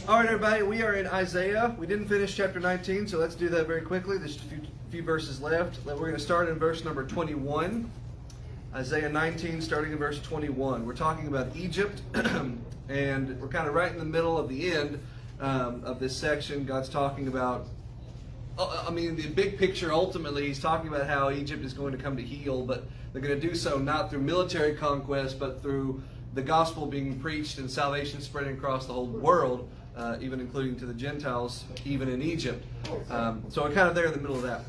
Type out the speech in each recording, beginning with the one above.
All right, everybody, we are in Isaiah. We didn't finish chapter 19, so let's do that very quickly. There's a few verses left. We're going to start in verse number 21. Isaiah 19, starting in verse 21. We're talking about Egypt, and we're kind of right in the middle of the end of this section. God's talking about, the big picture, ultimately, he's talking about how Egypt is going to come to heel, but they're going to do so not through military conquest, but through the gospel being preached and salvation spreading across the whole world, even including to the Gentiles, even in Egypt. So we're kind of there in the middle of that.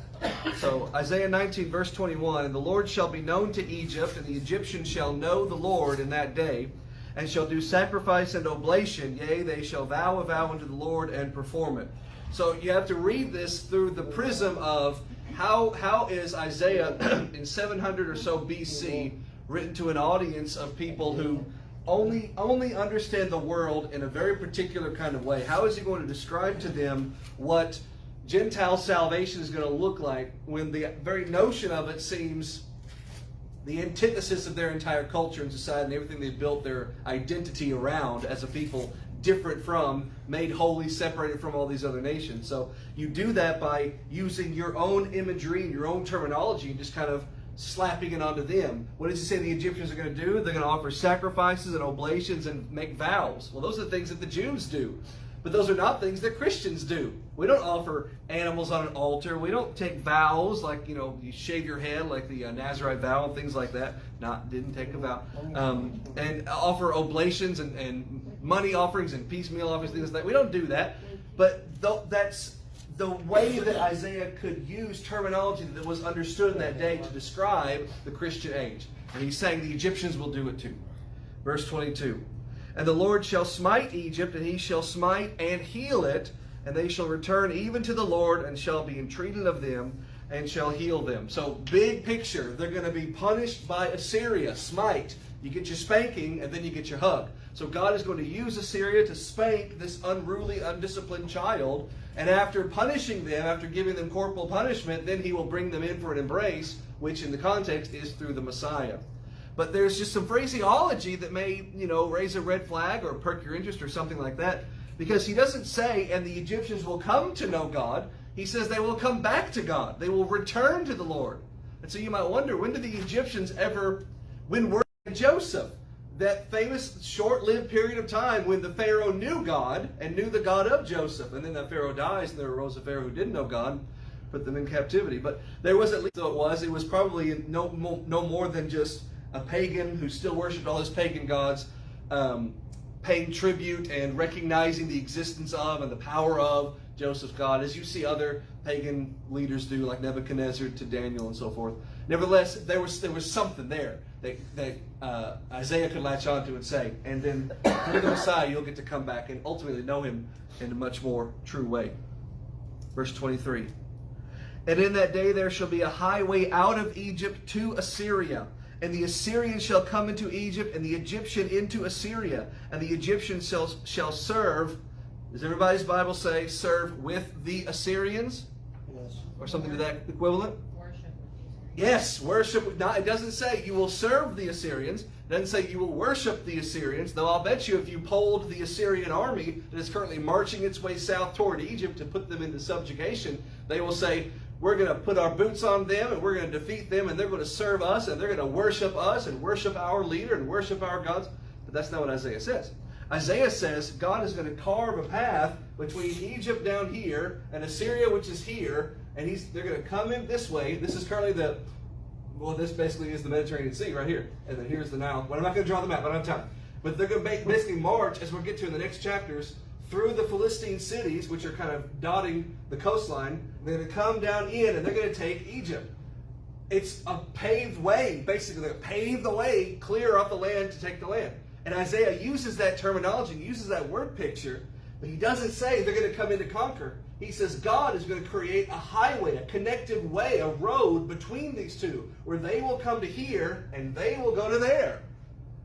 So Isaiah 19, verse 21, "And the Lord shall be known to Egypt, and the Egyptians shall know the Lord in that day, and shall do sacrifice and oblation, yea, they shall vow a vow unto the Lord and perform it." So you have to read this through the prism of how is Isaiah in 700 or so BC written to an audience of people who only understand the world in a very particular kind of way. How is he going to describe to them what Gentile salvation is going to look like when the very notion of it seems the antithesis of their entire culture and society and everything they've built their identity around as a people, different from, made holy, separated from all these other nations. So you do that by using your own imagery and your own terminology and just kind of slapping it onto them. What does he say the Egyptians are going to do? They're going to offer sacrifices and oblations and make vows. Well, those are things that the Jews do. But those are not things that Christians do. We don't offer animals on an altar. We don't take vows like, you shave your head like the Nazirite vow and things like that. Didn't take a vow. And offer oblations and money offerings and piecemeal offerings, things like that. We don't do that. But that's the way that Isaiah could use terminology that was understood in that day to describe the Christian age. And he's saying the Egyptians will do it too. Verse 22. "And the Lord shall smite Egypt, and he shall smite and heal it, and they shall return even to the Lord, and shall be entreated of them, and shall heal them." So, big picture, they're going to be punished by Assyria. Smite. You get your spanking, and then you get your hug. So God is going to use Assyria to spank this unruly, undisciplined child, and after punishing them, after giving them corporal punishment, then he will bring them in for an embrace, which in the context is through the Messiah. But there's just some phraseology that may, raise a red flag or perk your interest or something like that. Because he doesn't say, "and the Egyptians will come to know God." He says they will come back to God. They will return to the Lord. And so you might wonder, when did the Egyptians when were Joseph? That famous short-lived period of time when the Pharaoh knew God and knew the God of Joseph. And then that Pharaoh dies and there arose a Pharaoh who didn't know God, put them in captivity. But there was, at least though it was probably no more than just a pagan who still worshipped all his pagan gods, paying tribute and recognizing the existence of and the power of Joseph's God, as you see other pagan leaders do, like Nebuchadnezzar to Daniel and so forth. Nevertheless, there was something there that Isaiah could latch onto and say, and then through the Messiah, you'll get to come back and ultimately know him in a much more true way. Verse 23. "And in that day there shall be a highway out of Egypt to Assyria. And the Assyrian shall come into Egypt, and the Egyptian into Assyria. And the Egyptian shall serve," does everybody's Bible say, "serve with the Assyrians"? Yes. Or something to that equivalent? Worship with Yes, worship. It doesn't say you will serve the Assyrians. It doesn't say you will worship the Assyrians. Though I'll bet you if you polled the Assyrian army that is currently marching its way south toward Egypt to put them into subjugation, they will say, "We're going to put our boots on them and we're going to defeat them and they're going to serve us and they're going to worship us and worship our leader and worship our gods." But that's not what Isaiah says. Isaiah says God is going to carve a path between Egypt down here and Assyria, which is here, and they're going to come in this way. This is currently this basically is the Mediterranean Sea right here. And then here's the Nile. Well, I'm not going to draw the map, I don't have time. But they're going to basically march, as we'll get to in the next chapters, through the Philistine cities, which are kind of dotting the coastline. They're going to come down in and they're going to take Egypt. It's a paved way, basically. They're going to pave the way clear off the land to take the land. And Isaiah uses that terminology, uses that word picture, but he doesn't say they're going to come in to conquer. He says God is going to create a highway, a connective way, a road between these two, where they will come to here and they will go to there.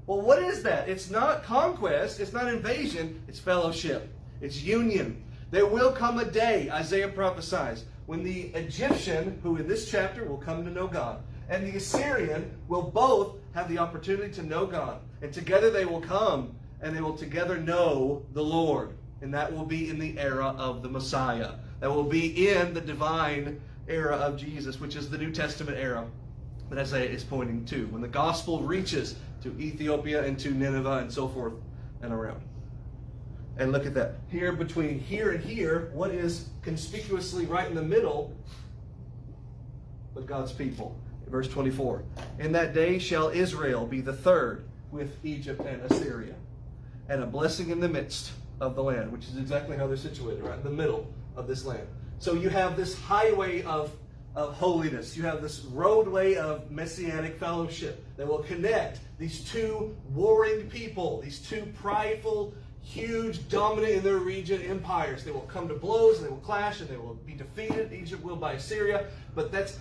Well, what is that? It's not conquest, it's not invasion, it's fellowship, it's union. There will come a day, Isaiah prophesies, when the Egyptian, who in this chapter will come to know God, and the Assyrian will both have the opportunity to know God. And together they will come, and they will together know the Lord. And that will be in the era of the Messiah. That will be in the divine era of Jesus, which is the New Testament era that Isaiah is pointing to. When the gospel reaches to Ethiopia and to Nineveh and so forth and around. And look at that. Here, between here and here, what is conspicuously right in the middle but God's people? Verse 24. In that day shall Israel be the third with Egypt and Assyria, and a blessing in the midst of the land, which is exactly how they're situated, right in the middle of this land. So you have this highway of holiness. You have this roadway of messianic fellowship that will connect these two warring people, these two prideful, huge, dominant in their region empires. They will come to blows, and they will clash, and they will be defeated. Egypt will by Assyria. But that's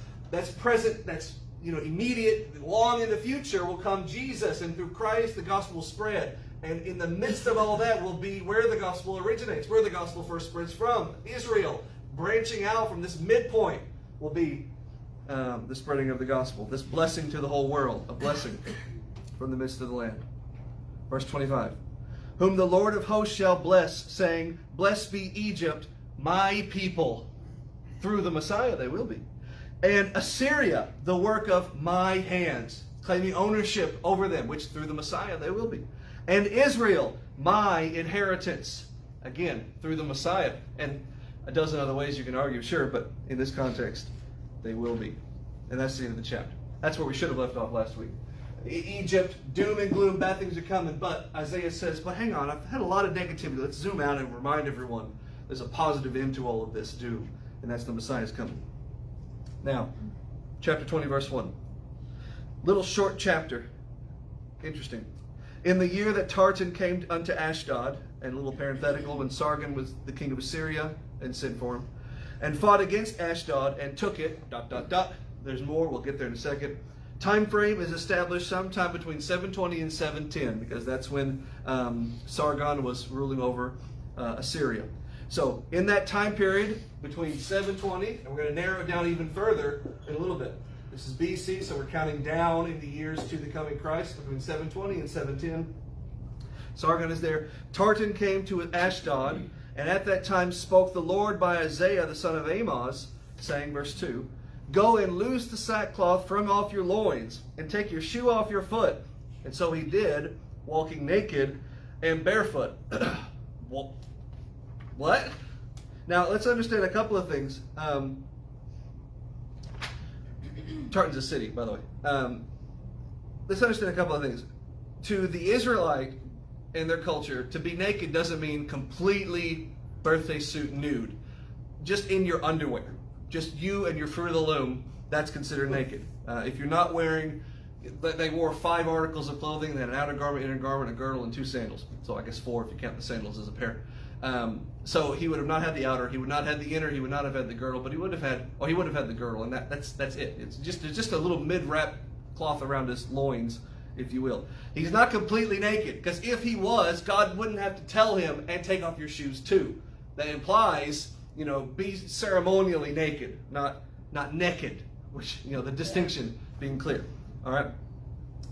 present, that's immediate. Long in the future will come Jesus, and through Christ the gospel will spread. And in the midst of all that will be where the gospel originates, where the gospel first spreads from, Israel. Branching out from this midpoint will be the spreading of the gospel. This blessing to the whole world, a blessing from the midst of the land. Verse 25. Whom the Lord of hosts shall bless, saying, Blessed be Egypt, my people. Through the Messiah they will be. And Assyria, the work of my hands, claiming ownership over them, which through the Messiah they will be. And Israel, my inheritance. Again, through the Messiah. And a dozen other ways you can argue, sure, but in this context, they will be. And that's the end of the chapter. That's where we should have left off last week. Egypt, doom and gloom, bad things are coming. But Isaiah says, but hang on, I've had a lot of negativity. Let's zoom out and remind everyone there's a positive end to all of this doom. And that's the Messiah's coming. Now, chapter 20, verse 1. Little short chapter. Interesting. In the year that Tartan came unto Ashdod, and a little parenthetical, when Sargon was the king of Assyria and sent for him, and fought against Ashdod and took it, ... There's more, we'll get there in a second. Time frame is established sometime between 720 and 710, because that's when Sargon was ruling over Assyria. So in that time period, between 720, and we're going to narrow it down even further in a little bit. This is BC, so we're counting down in the years to the coming Christ, between 720 and 710. Sargon is there. Tartan came to Ashdod, and at that time spoke the Lord by Isaiah the son of Amoz, saying, verse 2, Go and loose the sackcloth from off your loins, and take your shoe off your foot. And so he did, walking naked and barefoot. What? Now, let's understand a couple of things. Tartan's a city, by the way. Let's understand a couple of things. To the Israelite in their culture, to be naked doesn't mean completely birthday suit nude. Just in your underwear. Just you and your fruit of the loom, that's considered naked. If you're not wearing, they wore 5 articles of clothing. They had an outer garment, inner garment, a girdle, and 2 sandals. So I guess 4 if you count the sandals as a pair. So he would have not had the outer, he would not have the inner, he would not have had the girdle, but he would have had the girdle, and that's it. It's just a little mid-wrap cloth around his loins, if you will. He's not completely naked, because if he was, God wouldn't have to tell him, and take off your shoes too. That implies, be ceremonially naked, not naked, which, the distinction being clear. All right?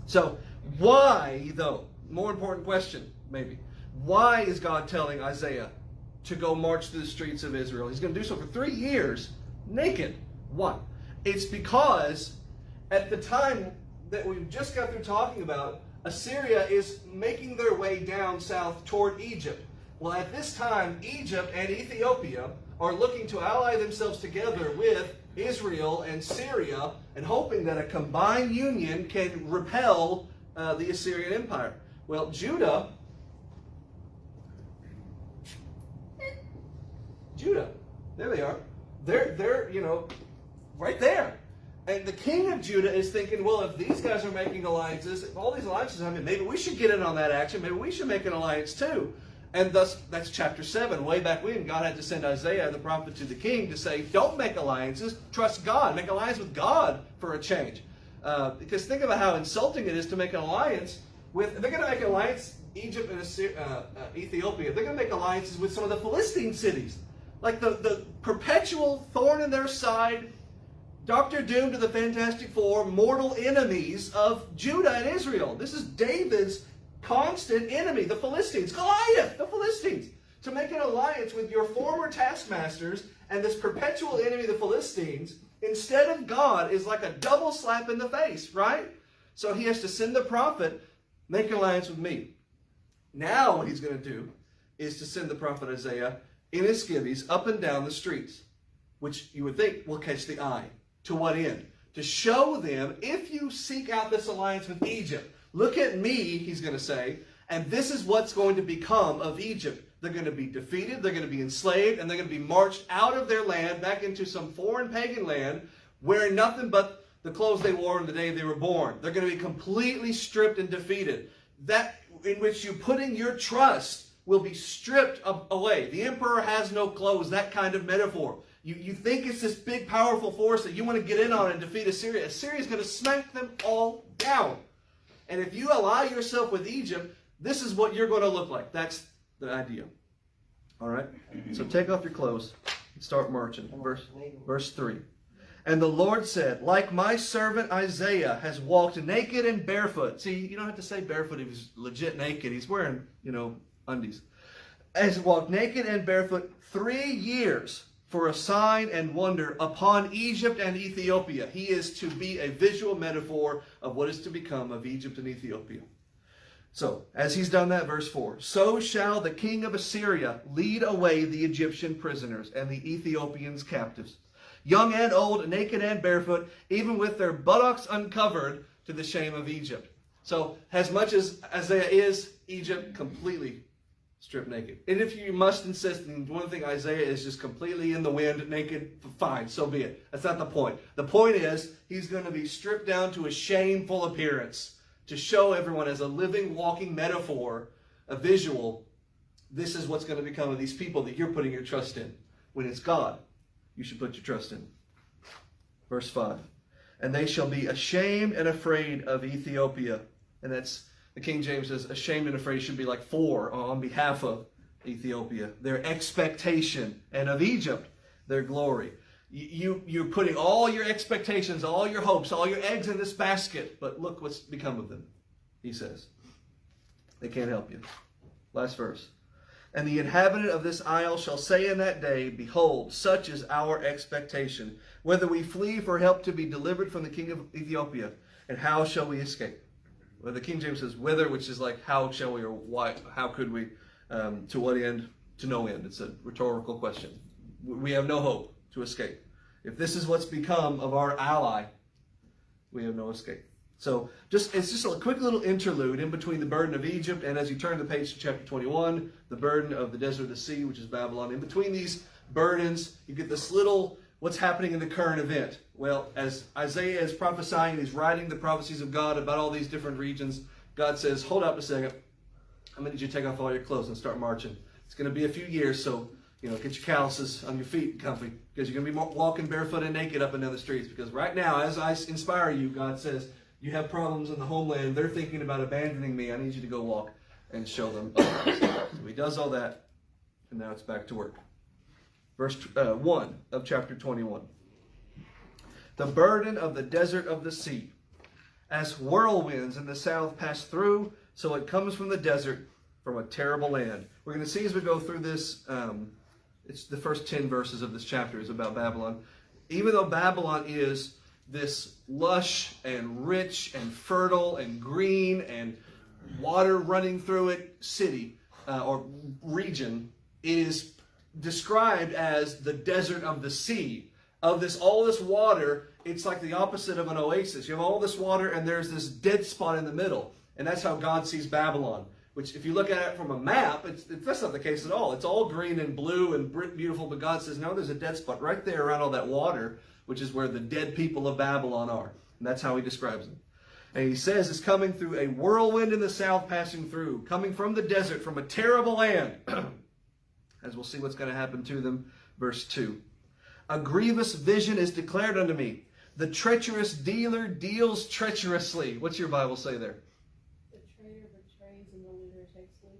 So, why, though? More important question, maybe. Why is God telling Isaiah to go march through the streets of Israel? He's going to do so for 3 years, naked. Why? It's because at the time that we just got through talking about, Assyria is making their way down south toward Egypt. Well, at this time, Egypt and Ethiopia are looking to ally themselves together with Israel and Syria, and hoping that a combined union can repel the Assyrian Empire. Well, Judah, there they are. They're right there. And the king of Judah is thinking, well, if these guys are making alliances, if all these alliances happen, maybe we should get in on that action. Maybe we should make an alliance too. And thus, that's chapter 7. Way back when, God had to send Isaiah, the prophet, to the king to say, don't make alliances, trust God. Make alliance with God for a change. Because think about how insulting it is to make an alliance with, if they're going to make an alliance, Egypt and Ethiopia, they're going to make alliances with some of the Philistine cities. Like the perpetual thorn in their side, Dr. Doom to the Fantastic Four, mortal enemies of Judah and Israel. This is David's constant enemy, the Philistines. Goliath, the Philistines. to make an alliance with your former taskmasters and this perpetual enemy, the Philistines, instead of God is like a double slap in the face, right? So he has to send the prophet, make an alliance with me. Now what he's going to do is to send the prophet Isaiah in his skivvies up and down the streets, which you would think will catch the eye. To what end? To show them, if you seek out this alliance with Egypt, look at me, he's going to say, and this is what's going to become of Egypt. They're going to be defeated, they're going to be enslaved, and they're going to be marched out of their land back into some foreign pagan land, wearing nothing but the clothes they wore on the day they were born. They're going to be completely stripped and defeated. That in which you're putting your trust will be stripped away. The emperor has no clothes, that kind of metaphor. You think it's this big, powerful force that you want to get in on and defeat Assyria. Assyria is going to smack them all down. And if you ally yourself with Egypt, this is what you're going to look like. That's the idea. All right? So take off your clothes and start marching. Verse 3. And the Lord said, like my servant Isaiah has walked naked and barefoot. See, you don't have to say barefoot. He was legit naked. He's wearing, undies. Has walked naked and barefoot 3 years for a sign and wonder upon Egypt and Ethiopia. He is to be a visual metaphor of what is to become of Egypt and Ethiopia. So, as he's done that, verse 4, so shall the king of Assyria lead away the Egyptian prisoners and the Ethiopians captives, young and old, naked and barefoot, even with their buttocks uncovered, to the shame of Egypt. So, as much as Isaiah is, Egypt completely stripped naked. And if you must insist, and one thing Isaiah is just completely in the wind, naked, fine, so be it. That's not the point. The point is, he's going to be stripped down to a shameful appearance to show everyone as a living, walking metaphor, a visual, this is what's going to become of these people that you're putting your trust in. When it's God, you should put your trust in. Verse 5. And they shall be ashamed and afraid of Ethiopia. And that's, the King James says, ashamed and afraid should be like for, on behalf of Ethiopia. Their expectation, and of Egypt, their glory. You're putting all your expectations, all your hopes, all your eggs in this basket. But look what's become of them, he says. They can't help you. Last verse. And the inhabitant of this isle shall say in that day, behold, such is our expectation, whether we flee for help to be delivered from the king of Ethiopia, and how shall we escape? Well, the King James says whether, which is like how shall we, or why, how could we, to what end, to no end. It's a rhetorical question. We have no hope to escape. If this is what's become of our ally, we have no escape. So it's just a quick little interlude in between the burden of Egypt and, as you turn the page to chapter 21, the burden of the desert of the sea, which is Babylon. In between these burdens, you get this little, what's happening in the current event. Well, as Isaiah is prophesying, he's writing the prophecies of God about all these different regions. God says, hold up a second. I'm going to need you to take off all your clothes and start marching. It's going to be a few years, so get your calluses on your feet comfy, because you're going to be walking barefoot and naked up and down the streets. Because right now, as I inspire you, God says, you have problems in the homeland. They're thinking about abandoning me. I need you to go walk and show them. So he does all that, and now it's back to work. Verse 1 of chapter 21. The burden of the desert of the sea. As whirlwinds in the south pass through, so it comes from the desert, from a terrible land. We're going to see as we go through this, it's the first 10 verses of this chapter is about Babylon. Even though Babylon is this lush and rich and fertile and green and water running through it city or region, it is described as the desert of the sea. Of all this water, it's like the opposite of an oasis. You have all this water and there's this dead spot in the middle. And that's how God sees Babylon. Which, if you look at it from a map, that's not the case at all. It's all green and blue and beautiful, but God says, no, there's a dead spot right there around all that water, which is where the dead people of Babylon are. And that's how he describes them. And he says it's coming through a whirlwind in the south passing through, coming from the desert, from a terrible land. As we'll see what's going to happen to them. Verse 2. A grievous vision is declared unto me. The treacherous dealer deals treacherously. What's your Bible say there? The traitor betrays and the leader takes lead.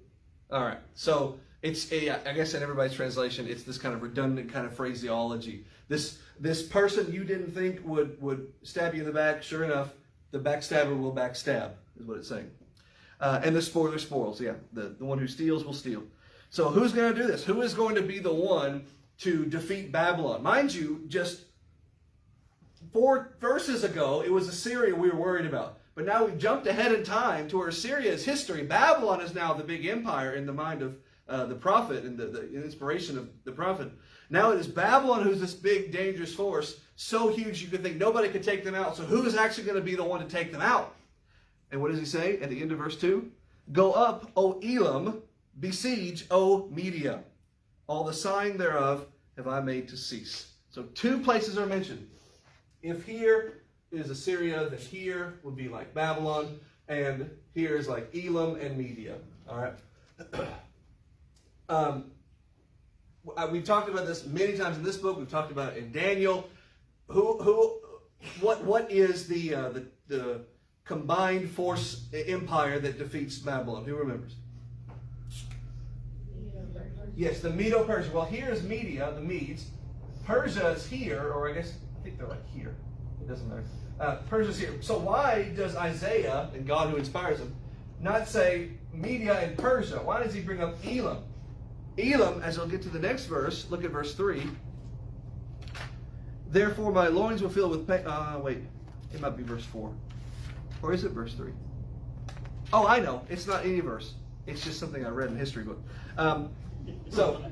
All right. So it's, I guess in everybody's translation, it's this kind of redundant kind of phraseology. This person you didn't think would stab you in the back, sure enough, the backstabber will backstab, is what it's saying. And the spoiler spoils. Yeah, the one who steals will steal. So who's going to do this? Who is going to be the one to defeat Babylon? Mind you, just 4 verses ago, it was Assyria we were worried about. But now we've jumped ahead in time to where Assyria is history. Babylon is now the big empire in the mind of the prophet and the inspiration of the prophet. Now it is Babylon who's this big, dangerous force, so huge you could think nobody could take them out. So who is actually going to be the one to take them out? And what does he say at the end of verse 2? Go up, O Elam, besiege, O Media. All the sign thereof have I made to cease. So 2 places are mentioned. If here is Assyria, then here would be like Babylon, and here is like Elam and Media. All right. We've talked about this many times in this book. We've talked about it in Daniel. What is the combined force empire that defeats Babylon? Who remembers? Yes, the Medo-Persia. Well, here is Media, the Medes. Persia is here, or I think they're like here. It doesn't matter. Persia's here. So why does Isaiah, and God who inspires him, not say Media and Persia? Why does he bring up Elam? Elam, as I'll get to the next verse, look at verse 3. Therefore my loins will fill with pain. Wait, it might be verse 4. Or is it verse 3? Oh, I know. It's not any verse. It's just something I read in a history book. So,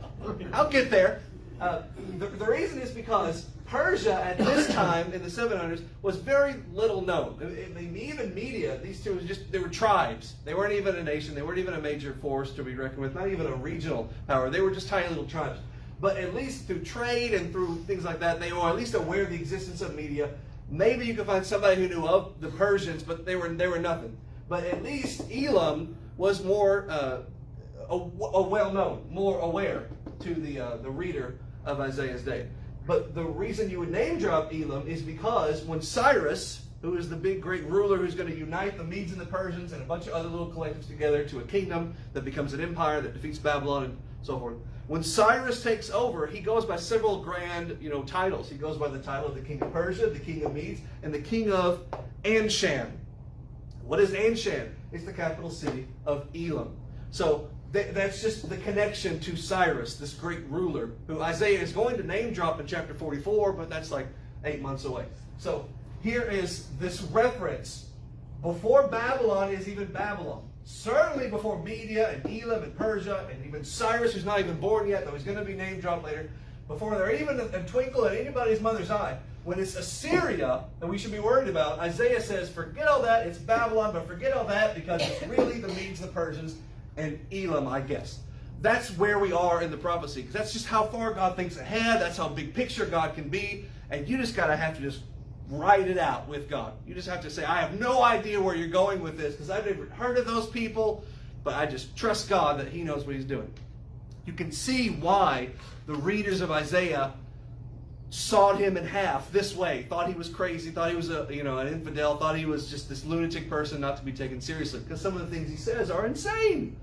I'll get there. The reason is because Persia at this time in the 700s was very little known. Even Media, these two they were tribes. They weren't even a nation. They weren't even a major force to be reckoned with. Not even a regional power. They were just tiny little tribes. But at least through trade and through things like that, they were at least aware of the existence of Media. Maybe you could find somebody who knew of the Persians, but they were nothing. But at least Elam was more well-known, more aware to the reader of Isaiah's day. But the reason you would name drop Elam is because when Cyrus, who is the big great ruler who's going to unite the Medes and the Persians and a bunch of other little collectives together to a kingdom that becomes an empire that defeats Babylon and so forth. When Cyrus takes over, he goes by several grand, titles. He goes by the title of the king of Persia, the king of Medes, and the king of Anshan. What is Anshan? It's the capital city of Elam. So that's just the connection to Cyrus, this great ruler, who Isaiah is going to name drop in chapter 44, but that's like 8 months away. So here is this reference. Before Babylon is even Babylon. Certainly before Media and Elam and Persia and even Cyrus, who's not even born yet, though he's going to be name dropped later, before they're even a twinkle at anybody's mother's eye. When it's Assyria that we should be worried about, Isaiah says, forget all that, it's Babylon, but forget all that because it's really the Medes, the Persians, and Elam, I guess. That's where we are in the prophecy, because that's just how far God thinks ahead. That's how big picture God can be, and you just have to just write it out with God. You just have to say, I have no idea where you're going with this, because I've never heard of those people, but I just trust God that He knows what He's doing. You can see why the readers of Isaiah sawed him in half this way, thought he was crazy, thought he was an infidel, thought he was just this lunatic person not to be taken seriously, because some of the things he says are insane.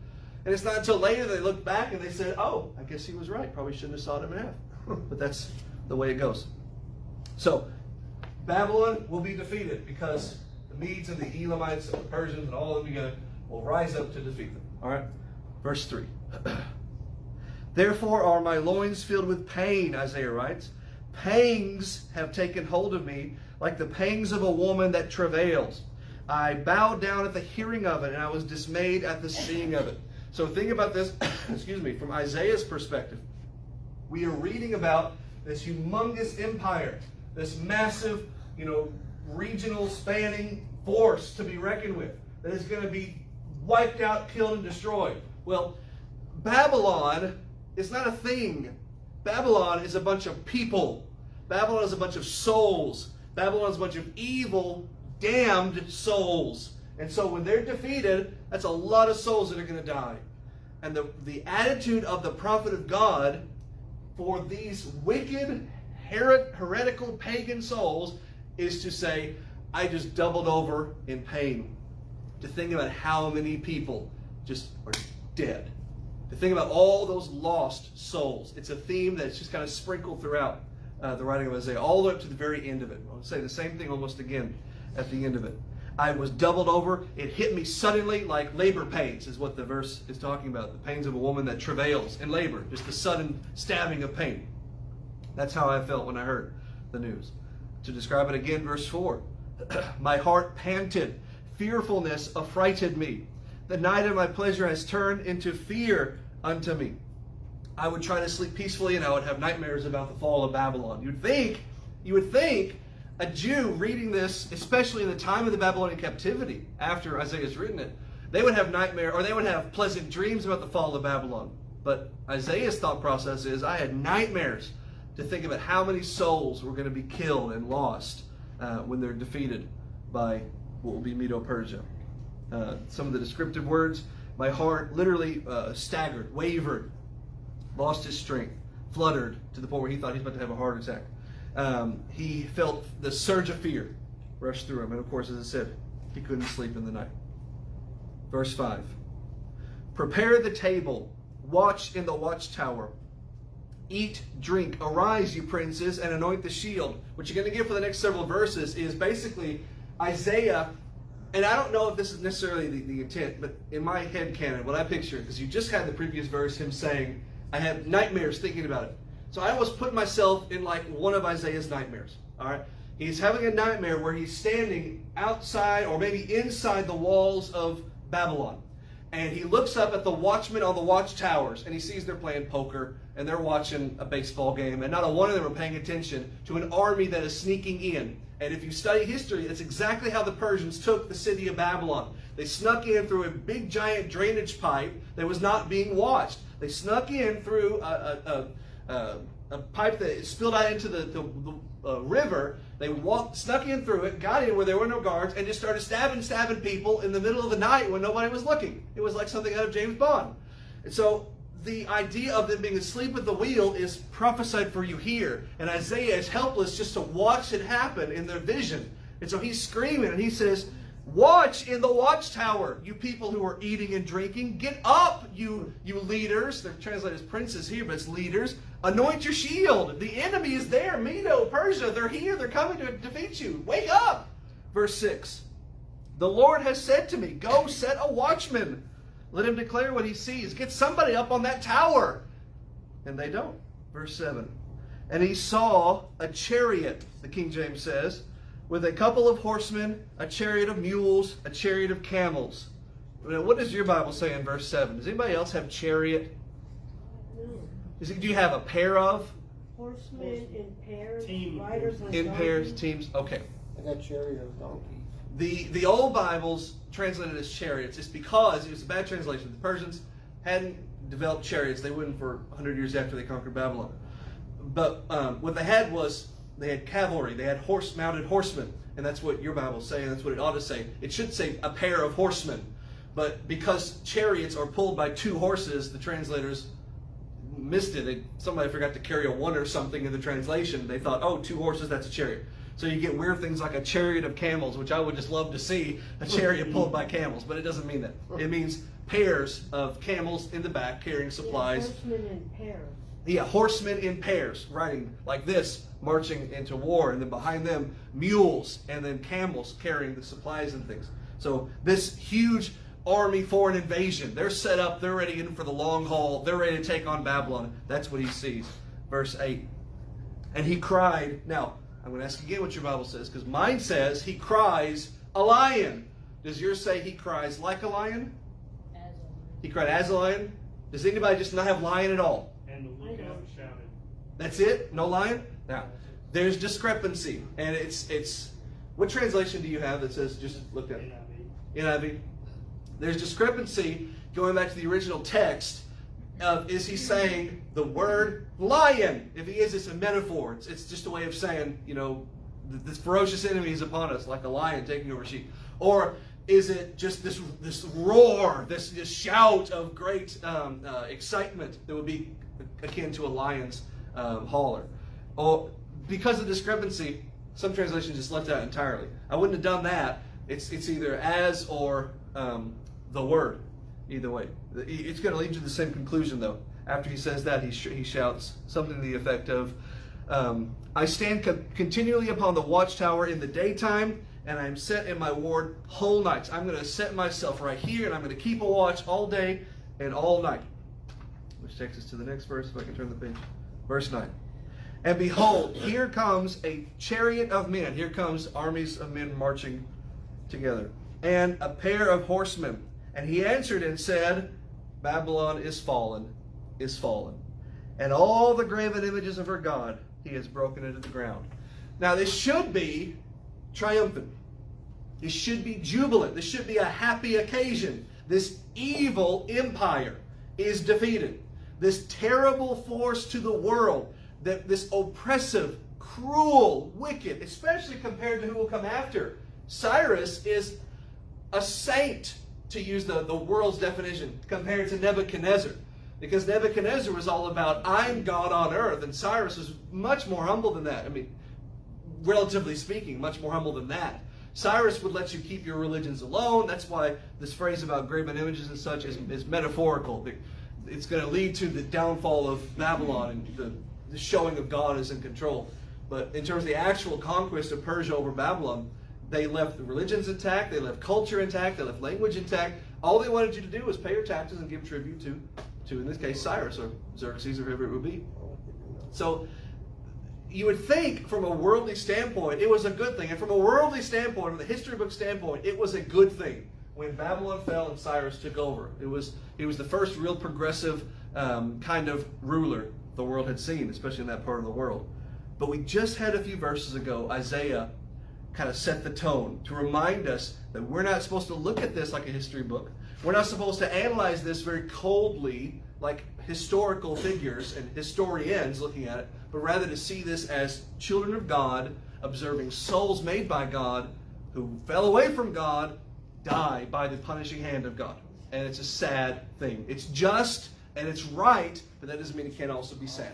And it's not until later they look back and they said, oh, I guess he was right. Probably shouldn't have sawed him in half. But that's the way it goes. So, Babylon will be defeated because the Medes and the Elamites and the Persians and all of them together will rise up to defeat them. All right? Verse 3. Therefore are my loins filled with pain, Isaiah writes. Pangs have taken hold of me like the pangs of a woman that travails. I bowed down at the hearing of it, and I was dismayed at the seeing of it. So think about this, from Isaiah's perspective. We are reading about this humongous empire, this massive, regional spanning force to be reckoned with, that is going to be wiped out, killed, and destroyed. Well, Babylon is not a thing. Babylon is a bunch of people. Babylon is a bunch of souls. Babylon is a bunch of evil, damned souls. And so when they're defeated, that's a lot of souls that are going to die. And the attitude of the prophet of God for these wicked, heretical, pagan souls is to say, I just doubled over in pain. To think about how many people just are dead. To think about all those lost souls. It's a theme that's just kind of sprinkled throughout the writing of Isaiah, all the way up to the very end of it. I'll say the same thing almost again at the end of it. I was doubled over. It hit me suddenly like labor pains is what the verse is talking about. The pains of a woman that travails in labor. Just the sudden stabbing of pain. That's how I felt when I heard the news. To describe it again, verse 4. My heart panted. Fearfulness affrighted me. The night of my pleasure has turned into fear unto me. I would try to sleep peacefully and I would have nightmares about the fall of Babylon. You would think a Jew reading this, especially in the time of the Babylonian captivity, after Isaiah's written it, they would have nightmare, or they would have pleasant dreams about the fall of Babylon. But Isaiah's thought process is, I had nightmares to think about how many souls were going to be killed and lost when they're defeated by what will be Medo-Persia. Some of the descriptive words, my heart literally staggered, wavered, lost his strength, fluttered to the point where he thought he was about to have a heart attack. He felt the surge of fear rush through him. And of course, as I said, he couldn't sleep in the night. Verse 5. Prepare the table, watch in the watchtower. Eat, drink, arise, you princes, and anoint the shield. What you're going to get for the next several verses is basically Isaiah, and I don't know if this is necessarily the intent, but in my head canon, what I picture, because you just had the previous verse, him saying, I have nightmares thinking about it. So I almost put myself in like one of Isaiah's nightmares. All right, he's having a nightmare where he's standing outside or maybe inside the walls of Babylon, and he looks up at the watchmen on the watchtowers, and he sees they're playing poker and they're watching a baseball game, and not a one of them are paying attention to an army that is sneaking in. And if you study history, that's exactly how the Persians took the city of Babylon. They snuck in through a big giant drainage pipe that was not being watched. They snuck in through a pipe that spilled out into the river. They snuck in through it, got in where there were no guards, and just started stabbing people in the middle of the night when nobody was looking. It was like something out of James Bond. And so the idea of them being asleep at the wheel is prophesied for you here. And Isaiah is helpless just to watch it happen in their vision. And so he's screaming and he says, watch in the watchtower, you people who are eating and drinking. Get up, you leaders. They're translated as princes here, but it's leaders. Anoint your shield. The enemy is there. Medo, Persia, they're here. They're coming to defeat you. Wake up. Verse 6. The Lord has said to me, go set a watchman. Let him declare what he sees. Get somebody up on that tower. And they don't. Verse 7. And he saw a chariot, the King James says, with a couple of horsemen, a chariot of mules, a chariot of camels. Now, what does your Bible say in verse 7? Does anybody else have chariot? No. Do you have a pair of? Horsemen in pairs, Team. riders on In donkeys. pairs, teams? Okay. I got chariot of donkeys. The old Bibles translated as chariots. It's because it was a bad translation. The Persians hadn't developed chariots. They wouldn't for 100 years after they conquered Babylon. But what they had was, they had cavalry. They had mounted horsemen. And that's what your Bible's saying. That's what it ought to say. It should say a pair of horsemen. But because chariots are pulled by two horses, the translators missed it. Somebody forgot to carry a one or something in the translation. They thought, oh, two horses, that's a chariot. So you get weird things like a chariot of camels, which I would just love to see, a chariot pulled by camels. But it doesn't mean that. It means pairs of camels in the back carrying supplies. Yeah, horsemen in pairs. Yeah, horsemen in pairs, riding like this, marching into war. And then behind them, mules, and then camels carrying the supplies and things. So this huge army for an invasion. They're set up. They're ready in for the long haul. They're ready to take on Babylon. That's what he sees. Verse 8. And he cried. Now, I'm going to ask again what your Bible says, because mine says he cries a lion. Does yours say he cries like a lion? As a He cried as a lion? Does anybody just not have lion at all? And the lookout shouted. That's it? No lion? Now, there's discrepancy. And it's what translation do you have that says just look at it? NIV. There's discrepancy going back to the original text of, is he saying the word lion? If he is, it's a metaphor. It's just a way of saying, you know, this ferocious enemy is upon us like a lion taking over sheep. Or is it just this roar, this shout of great excitement that would be akin to a lion's holler? Or because of discrepancy, some translations just left out entirely. I wouldn't have done that. It's either as or the word. Either way. It's going to lead you to the same conclusion, though. After he says that, he shouts something to the effect of, I stand continually upon the watchtower in the daytime and I'm set in my ward whole nights. I'm going to set myself right here, and I'm going to keep a watch all day and all night. Which takes us to the next verse, if I can turn the page. Verse 9. And behold, here comes a chariot of men. Here comes armies of men marching together. And a pair of horsemen. And he answered and said, Babylon is fallen, is fallen. And all the graven images of her God he has broken into the ground. Now this should be triumphant. This should be jubilant. This should be a happy occasion. This evil empire is defeated. This terrible force to the world, that this oppressive, cruel, wicked, especially compared to who will come after. Cyrus is a saint, to use the world's definition, compared to Nebuchadnezzar. Because Nebuchadnezzar was all about, I'm God on earth, and Cyrus was much more humble than that. I mean, relatively speaking, much more humble than that. Cyrus would let you keep your religions alone. That's why this phrase about graven images and such is metaphorical. It's going to lead to the downfall of Babylon, and the showing of God is in control. But in terms of the actual conquest of Persia over Babylon, they left the religions intact, they left culture intact, they left language intact. All they wanted you to do was pay your taxes and give tribute to in this case, Cyrus or Xerxes or whoever it would be. So you would think from a worldly standpoint, it was a good thing. And from a worldly standpoint, from the history book standpoint, it was a good thing when Babylon fell and Cyrus took over. He was the first real progressive kind of ruler the world had seen, especially in that part of the world. But we just had a few verses ago, Isaiah kind of set the tone to remind us that we're not supposed to look at this like a history book. We're not supposed to analyze this very coldly like historical figures and historians looking at it, but rather to see this as children of God, observing souls made by God who fell away from God, die by the punishing hand of God. And it's a sad thing. It's just and it's right, but that doesn't mean it can't also be sad.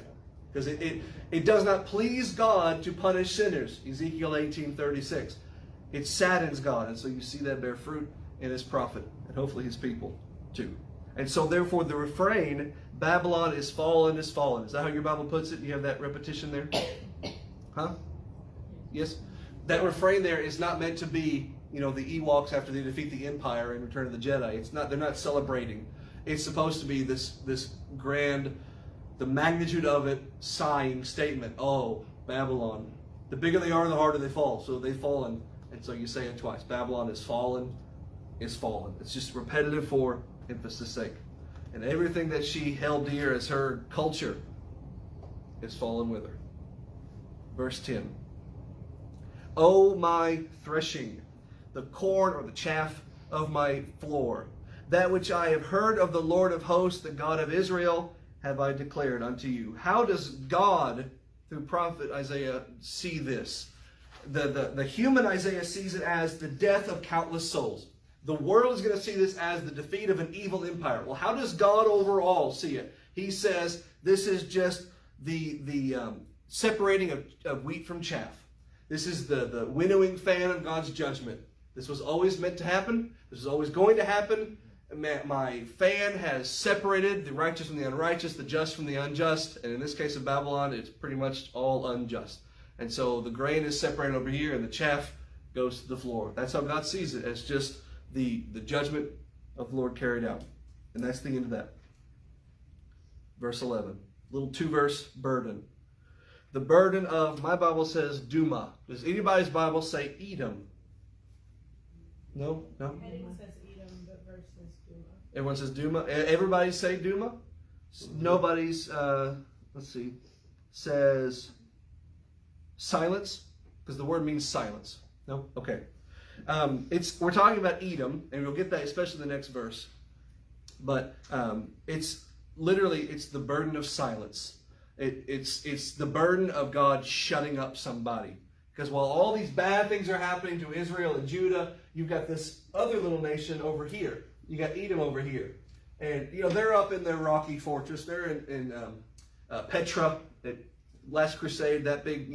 Because it does not please God to punish sinners. Ezekiel 18:36. It saddens God. And so you see that bear fruit in his prophet and hopefully his people too. And so therefore the refrain, Babylon is fallen, is fallen. Is that how your Bible puts it? You have that repetition there? Huh? Yes? That refrain there is not meant to be, the Ewoks after they defeat the Empire in Return of the Jedi. It's not. They're not celebrating. It's supposed to be this grand, the magnitude of it, sighing statement. Oh, Babylon. The bigger they are, the harder they fall. So they've fallen. And so you say it twice. Babylon is fallen, is fallen. It's just repetitive for emphasis' sake. And everything that she held dear as her culture is fallen with her. Verse 10. O my threshing, the corn or the chaff of my floor, that which I have heard of the Lord of hosts, the God of Israel, have I declared unto you. How does God, through prophet Isaiah, see this? The human Isaiah sees it as the death of countless souls. The world is going to see this as the defeat of an evil empire. Well, how does God overall see it? He says this is just the separating of wheat from chaff. This is the winnowing fan of God's judgment. This was always meant to happen. This is always going to happen. My fan has separated the righteous from the unrighteous, the just from the unjust. And in this case of Babylon, it's pretty much all unjust. And so the grain is separated over here and the chaff goes to the floor. That's how God sees it, as just the judgment of the Lord carried out. And that's the end of that. Verse 11. Little 2-verse burden. The burden of, my Bible says Duma. Does anybody's Bible say Edom? No? Heading says Edom, but verse says Duma. Everyone says Duma. Everybody say Duma? Nobody's, says silence, because the word means silence. No? Okay. We're talking about Edom, and we'll get that especially in the next verse. But it's the burden of silence. It's the burden of God shutting up somebody. Because while all these bad things are happening to Israel and Judah, you've got this other little nation over here. You got Edom over here. And, they're up in their rocky fortress. They're in Petra, at Last Crusade, that big,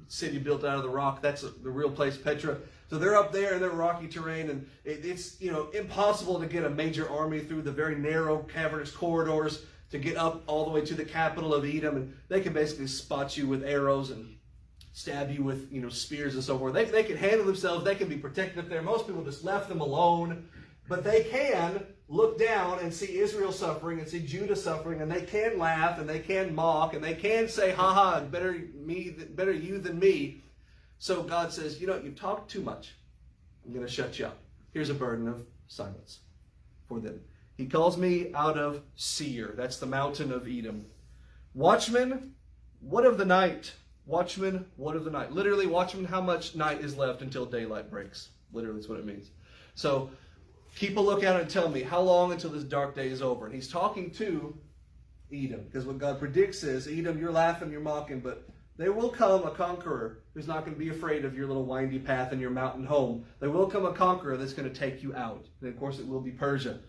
city built out of the rock. That's the real place, Petra. So they're up there in their rocky terrain, and it's, impossible to get a major army through the very narrow, cavernous corridors to get up all the way to the capital of Edom. And they can basically spot you with arrows and stab you with, spears and so forth. They can handle themselves. They can be protected up there. Most people just left them alone. But they can look down and see Israel suffering and see Judah suffering, and they can laugh and they can mock and they can say, ha ha, better you than me. So God says, you've talked too much. I'm going to shut you up. Here's a burden of silence for them. He calls me out of Seir. That's the mountain of Edom. Watchmen, what of the night? Watchmen, what of the night? Literally, watchmen, how much night is left until daylight breaks? Literally, that's what it means. So, keep a lookout and tell me, how long until this dark day is over? And he's talking to Edom, because what God predicts is, Edom, you're laughing, you're mocking, but there will come a conqueror who's not going to be afraid of your little windy path and your mountain home. There will come a conqueror that's going to take you out. And of course, it will be Persia.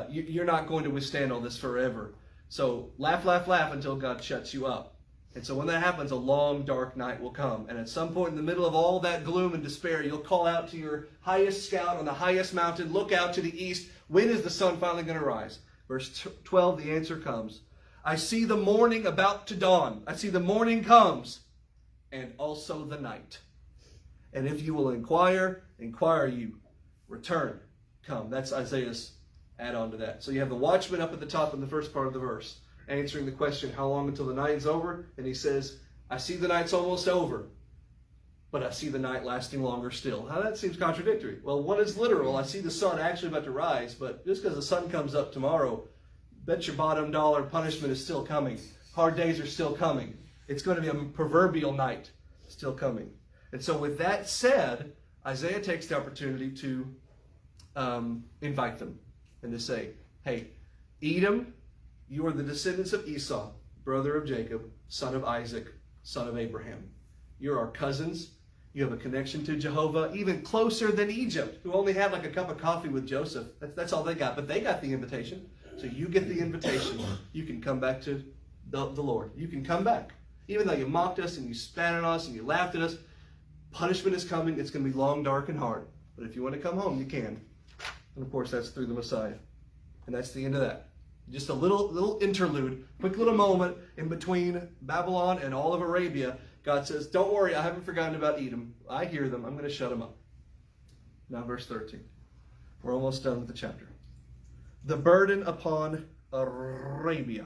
You're not going to withstand all this forever. So laugh, laugh, laugh until God shuts you up. And so when that happens, a long, dark night will come. And at some point in the middle of all that gloom and despair, you'll call out to your highest scout on the highest mountain, look out to the east. When is the sun finally going to rise? Verse 12, the answer comes. I see the morning about to dawn. I see the morning comes, and also the night. And if you will inquire you. Return, come. That's Isaiah's add-on to that. So you have the watchman up at the top in the first part of the verse, answering the question, how long until the night is over? And he says, I see the night's almost over, but I see the night lasting longer still. Now that seems contradictory. Well, one is literal. I see the sun actually about to rise, but just because the sun comes up tomorrow, bet your bottom dollar punishment is still coming. Hard days are still coming. It's going to be a proverbial night still coming. And so with that said, Isaiah takes the opportunity to invite them and to say, hey, Edom, you are the descendants of Esau, brother of Jacob, son of Isaac, son of Abraham. You're our cousins. You have a connection to Jehovah, even closer than Egypt, who only had like a cup of coffee with Joseph. That's all they got. But they got the invitation. So you get the invitation. You can come back to the Lord. You can come back. Even though you mocked us and you spat on us and you laughed at us, punishment is coming. It's going to be long, dark, and hard. But if you want to come home, you can. And of course, that's through the Messiah. And that's the end of that. Just a little interlude, quick little moment in between Babylon and all of Arabia. God says, don't worry, I haven't forgotten about Edom. I hear them. I'm going to shut them up. Now verse 13. We're almost done with the chapter. The burden upon Arabia.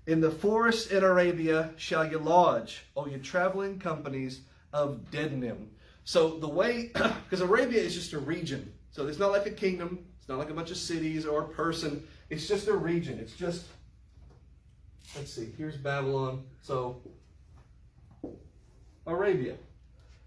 In the forests in Arabia shall you lodge, O you traveling companies of Dedanim. So the way, because Arabia is just a region. So it's not like a kingdom. It's not like a bunch of cities or a person. It's just a region. It's just, let's see, here's Babylon. So Arabia.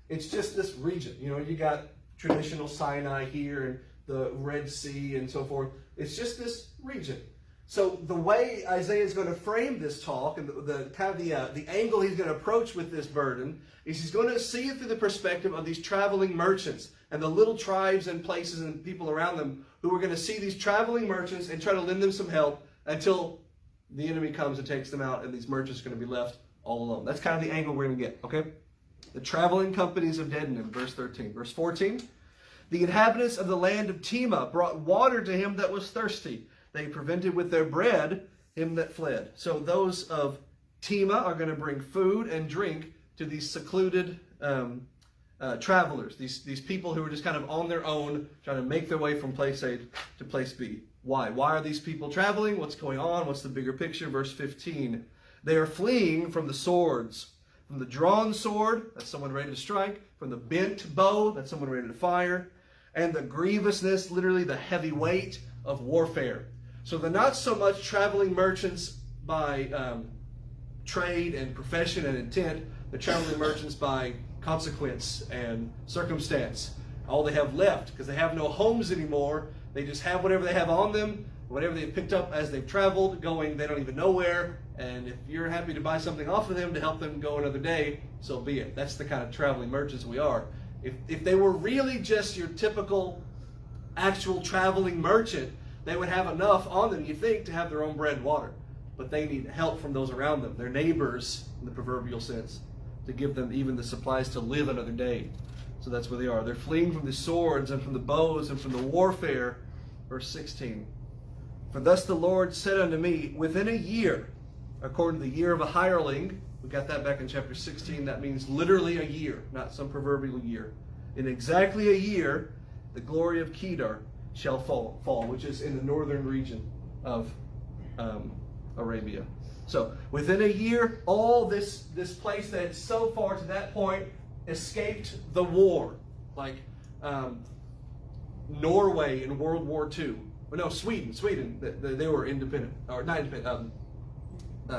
It's just this region. You got traditional Sinai here and the Red Sea and so forth. It's just this region. So the way Isaiah is going to frame this talk and the angle he's going to approach with this burden is he's going to see it through the perspective of these traveling merchants and the little tribes and places and people around them who are going to see these traveling merchants and try to lend them some help until the enemy comes and takes them out and these merchants are going to be left all alone. That's kind of the angle we're going to get, okay? The traveling companies of Dedanim, verse 13. Verse 14. The inhabitants of the land of Tema brought water to him that was thirsty. They prevented with their bread him that fled. So those of Tema are going to bring food and drink to these secluded travelers, these people who are just kind of on their own, trying to make their way from place A to place B. Why? Why are these people traveling? What's going on? What's the bigger picture? Verse 15. They are fleeing from the swords. From the drawn sword, that's someone ready to strike. From the bent bow, that's someone ready to fire. And the grievousness, literally the heavy weight of warfare. So they're not so much traveling merchants by trade and profession and intent. They're traveling merchants by consequence and circumstance. All they have left, because they have no homes anymore, they just have whatever they have on them, whatever they've picked up as they've traveled, going they don't even know where. And if you're happy to buy something off of them to help them go another day, so be it. That's the kind of traveling merchants we are. If they were really just your typical actual traveling merchant, they would have enough on them, you think, to have their own bread and water. But they need help from those around them, their neighbors in the proverbial sense, to give them even the supplies to live another day. So that's where they are. They're fleeing from the swords and from the bows and from the warfare. Verse 16. For thus the Lord said unto me, within a year, according to the year of a hireling. We got that back in chapter 16. That means literally a year, not some proverbial year. In exactly a year, the glory of Kedar shall fall, which is in the northern region of Arabia. So within a year, all this place that so far to that point escaped the war, like Norway in World War II. Well, no, Sweden, they were independent, or not independent,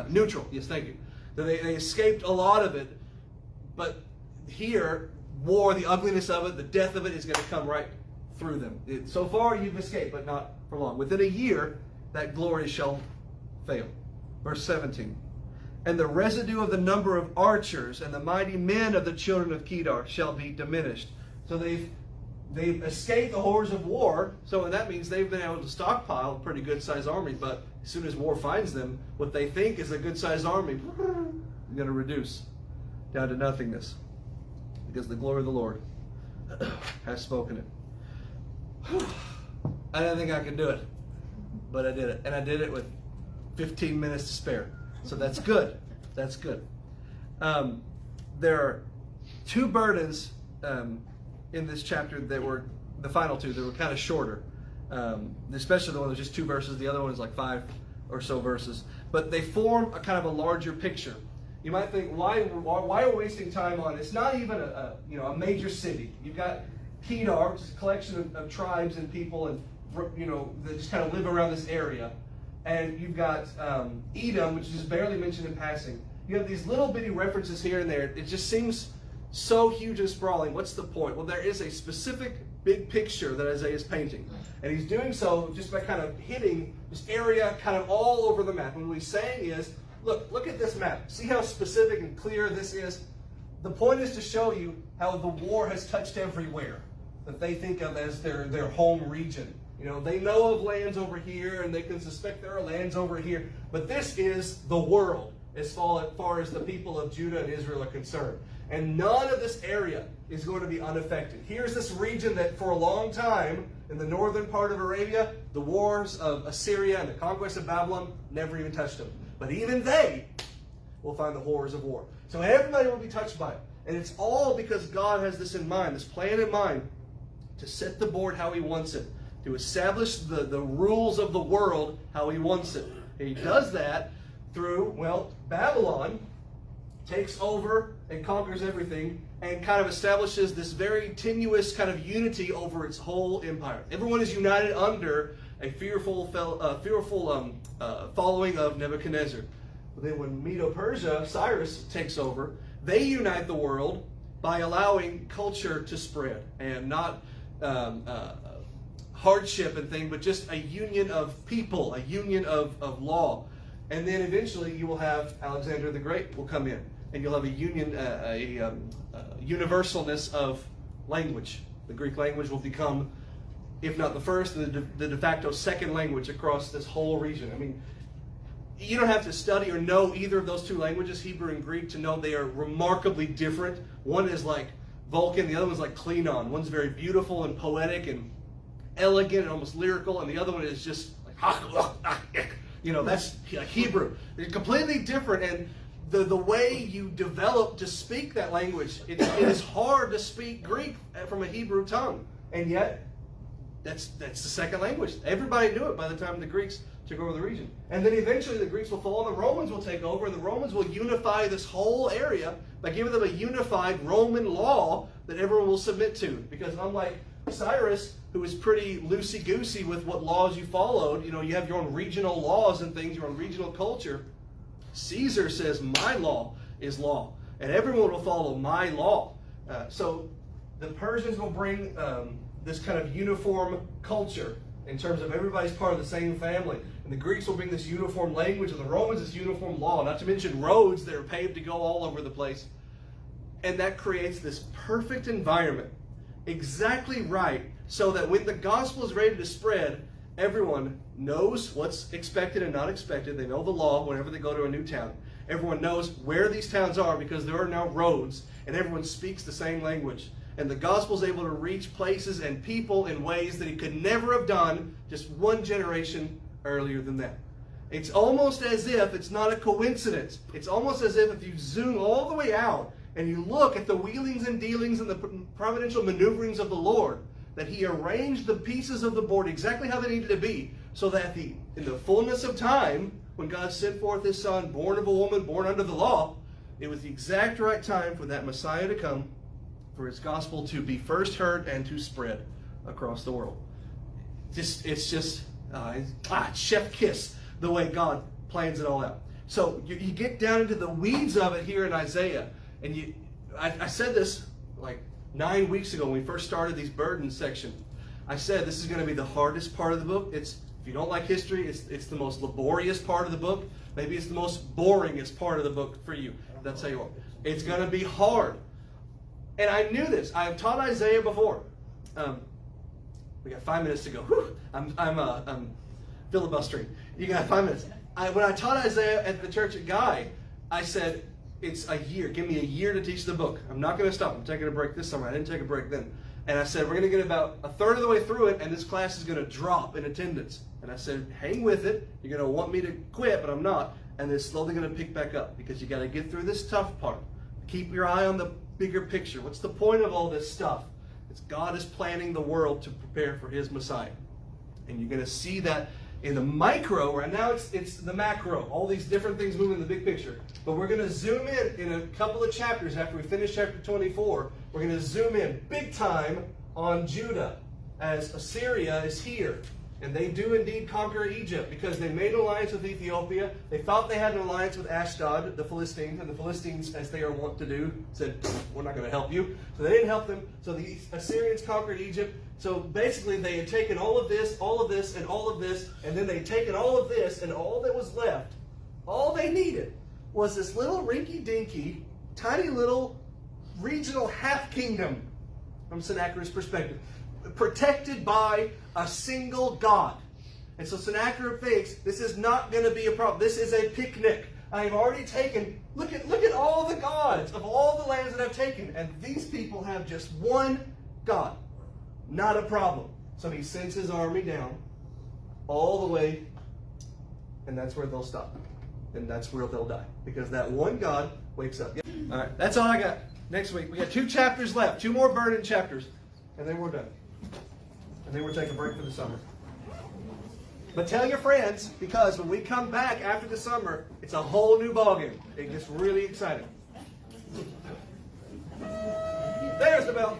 neutral. Yes, thank you. They escaped a lot of it, but here, war, the ugliness of it, the death of it is going to come right through them. So far, you've escaped, but not for long. Within a year, that glory shall fail. Verse 17. And the residue of the number of archers and the mighty men of the children of Kedar shall be diminished. So they've escaped the horrors of war, so that means they've been able to stockpile a pretty good-sized army, but as soon as war finds them, what they think is a good-sized army is going to reduce down to nothingness, because the glory of the Lord has spoken it. I didn't think I could do it, but I did it, and I did it with 15 minutes to spare, so that's good. That's good. There are two burdens in this chapter that were the final two that were kind of shorter, especially the one that was just 2 verses. The other one is like 5 or so verses, but they form a kind of a larger picture. You might think, why are we wasting time on? It's not even a major city. You've got Kedar, which is a collection of tribes and people, and that just kind of live around this area, and you've got Edom, which is just barely mentioned in passing. You have these little bitty references here and there. It just seems so huge and sprawling. What's the point? Well, there is a specific big picture that Isaiah is painting. And he's doing so just by kind of hitting this area kind of all over the map. And what he's saying is, look at this map. See how specific and clear this is? The point is to show you how the war has touched everywhere that they think of as their home region. They know of lands over here, and they can suspect there are lands over here. But this is the world as far as the people of Judah and Israel are concerned. And none of this area is going to be unaffected. Here's this region that for a long time, in the northern part of Arabia, the wars of Assyria and the conquest of Babylon never even touched them. But even they will find the horrors of war. So everybody will be touched by it. And it's all because God has this in mind, this plan in mind, to set the board how he wants it, to establish the rules of the world how he wants it. And he does that through, Babylon takes over and conquers everything and kind of establishes this very tenuous kind of unity over its whole empire. Everyone is united under a fearful following of Nebuchadnezzar. But then when Medo-Persia, Cyrus, takes over, they unite the world by allowing culture to spread, and not hardship and thing, but just a union of people, a union of law. And then eventually you will have Alexander the Great will come in, and you'll have a union, universalness of language. The Greek language will become, if not the first, the de facto second language across this whole region. I mean, you don't have to study or know either of those two languages, Hebrew and Greek, to know they are remarkably different. One is like Vulcan, the other one's like Klingon. One's very beautiful and poetic and elegant and almost lyrical, and the other one is just like, that's Hebrew. They're completely different, and the way you develop to speak that language, it is hard to speak Greek from a Hebrew tongue, and yet that's the second language. Everybody knew it by the time the Greeks took over the region. And then eventually the Greeks will fall, and the Romans will take over, and the Romans will unify this whole area by giving them a unified Roman law that everyone will submit to. Because unlike Cyrus, who was pretty loosey-goosey with what laws you followed, you have your own regional laws and things, your own regional culture. Caesar says, my law is law, and everyone will follow my law. So the Persians will bring this kind of uniform culture in terms of everybody's part of the same family. And the Greeks will bring this uniform language, and the Romans this uniform law, not to mention roads that are paved to go all over the place. And that creates this perfect environment, exactly right, so that when the gospel is ready to spread, everyone knows what's expected and not expected. They know the law whenever they go to a new town. Everyone knows where these towns are because there are now roads, and everyone speaks the same language. And the gospel is able to reach places and people in ways that it could never have done just one generation earlier than that. It's almost as if it's not a coincidence. It's almost as if you zoom all the way out and you look at the wheelings and dealings and the providential maneuverings of the Lord, that He arranged the pieces of the board exactly how they needed to be, so that in the fullness of time, when God sent forth His Son, born of a woman, born under the law, it was the exact right time for that Messiah to come, for His gospel to be first heard and to spread across the world. It's just chef kiss the way God plans it all out. So you get down into the weeds of it here in Isaiah, and I said this like 9 weeks ago when we first started these burdens section. I said this is going to be the hardest part of the book. If you don't like history, it's the most laborious part of the book. Maybe it's the most boringest part of the book for you. That's how you are. It's going to be hard. And I knew this. I have taught Isaiah before. We got 5 minutes to go. Whew. I'm filibustering. You got 5 minutes. When I taught Isaiah at the church at Guy, I said, it's a year. Give me a year to teach the book. I'm not going to stop. I'm taking a break this summer. I didn't take a break then. And I said, we're going to get about a third of the way through it, and this class is going to drop in attendance. And I said, hang with it. You're going to want me to quit, but I'm not. And it's slowly going to pick back up, because you got to get through this tough part. Keep your eye on the bigger picture. What's the point of all this stuff? It's God is planning the world to prepare for His Messiah. And you're going to see that in the micro. Right now it's the macro. All these different things moving in the big picture. But we're going to zoom in a couple of chapters after we finish chapter 24. We're going to zoom in big time on Judah, as Assyria is here. And they do indeed conquer Egypt, because they made an alliance with Ethiopia. They thought they had an alliance with Ashdod, the Philistines, and the Philistines, as they are wont to do, said, we're not going to help you. So they didn't help them. So the Assyrians conquered Egypt. So basically they had taken all of this, and all of this, and then they'd taken all of this, and all that was left, all they needed was this little rinky-dinky, tiny little regional half-kingdom, from Sennacherib's perspective, protected by a single God. And so Sennacherib thinks this is not going to be a problem. This is a picnic. I've already taken, look at all the gods of all the lands that I've taken, and these people have just one God. Not a problem. So he sends his army down all the way, and that's where they'll stop. And that's where they'll die, because that one God wakes up. All right, that's all I got. Next week, we got 2 chapters left, 2 more burden chapters, and then we're done. And then we'll take a break for the summer. But tell your friends, because when we come back after the summer, it's a whole new ballgame. It gets really exciting. There's the bell.